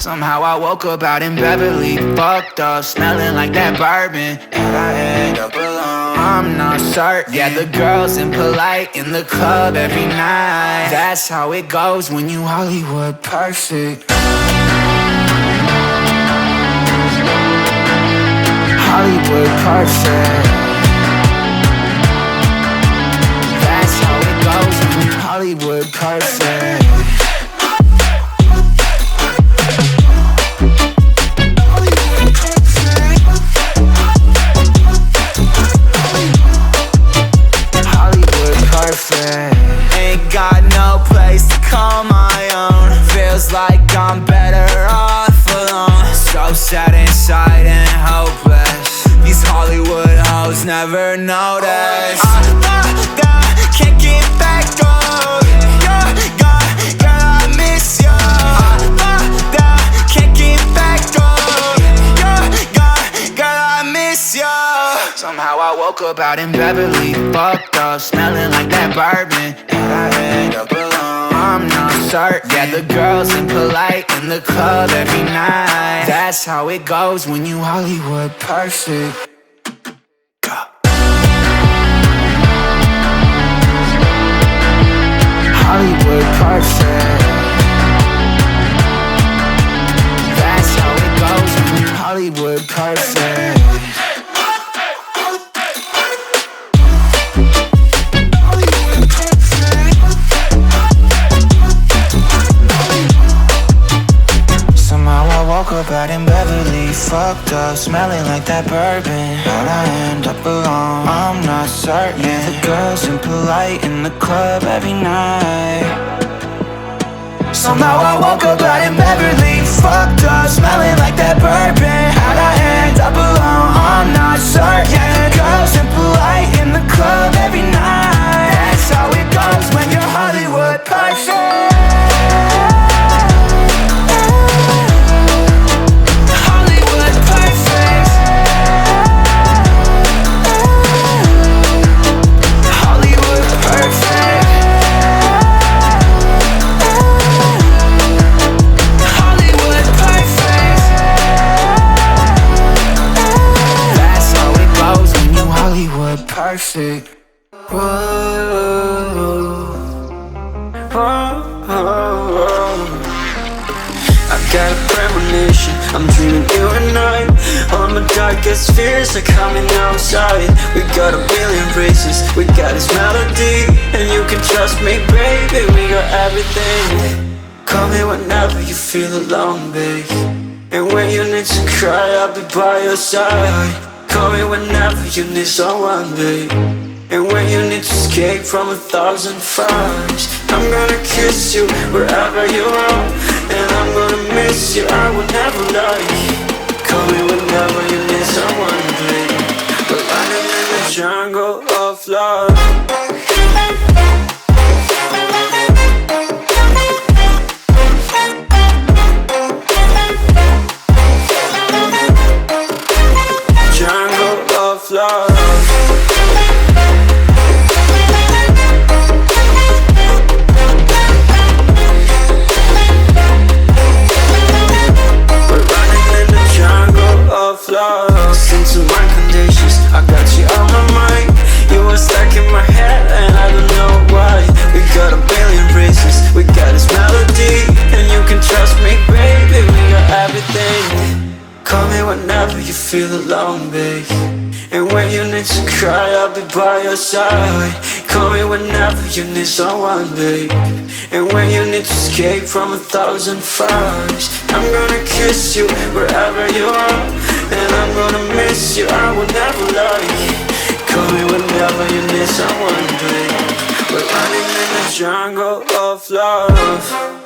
Somehow I woke up out in Beverly, fucked up, smelling like that bourbon, and I end up alone. I'm not certain. Yeah, the girls impolite in the club every night. That's how it goes when you Hollywood perfect. Hollywood perfect. That's how it goes when you Hollywood perfect. Ain't got no place to call my own. Feels like I'm better off alone. So sad inside and hopeless. These Hollywood hoes never notice. Can't get back on. You're gone, girl, I miss you. Can't get back on. You're gone, girl, I miss you. Somehow I woke up out in Beverly, fucked up, smelling like that bourbon, and I end up alone. I'm not certain. Yeah, the girls impolite in the club every night. That's how it goes when you Hollywood perfect. Hollywood perfect. That's how it goes when you Hollywood perfect. Woke up out in Beverly, fucked up, smelling like that bourbon. How'd I end up alone? I'm not certain. Yeah, the girls impolite in the club every night. Somehow I woke up out in Beverly, fucked up, smelling like that bourbon. How'd I end up alone? I'm not certain. Yeah, the girls impolite in the club every night. That's how it goes when you're Hollywood perfect. Perfect. Whoa, whoa, whoa. I've got a premonition, I'm dreaming you and I. All my darkest fears are coming outside. We got a billion races, we got this melody, and you can trust me, baby, we got everything. Call me whenever you feel alone, babe. And when you need to cry, I'll be by your side. Call me whenever you need someone, babe. And when you need to escape from 1,000 fires, I'm gonna kiss you wherever you are. And I'm gonna miss you, I will never lie. Call me whenever you need someone, babe. We're running in the jungle of love. Love. We're running in the jungle of love. Listen to my conditions, I got you on my mind. You were stuck in my head and I don't know why. We got a billion races, we got this melody, and you can trust me, baby, we got everything. Call me whenever you feel alone, babe. And when you need to cry, I'll be by your side. Call me whenever you need someone, babe. And when you need to escape from 1,000 fires, I'm gonna kiss you wherever you are. And I'm gonna miss you, I will never lie. Call me whenever you need someone, babe. We're running in the jungle of love.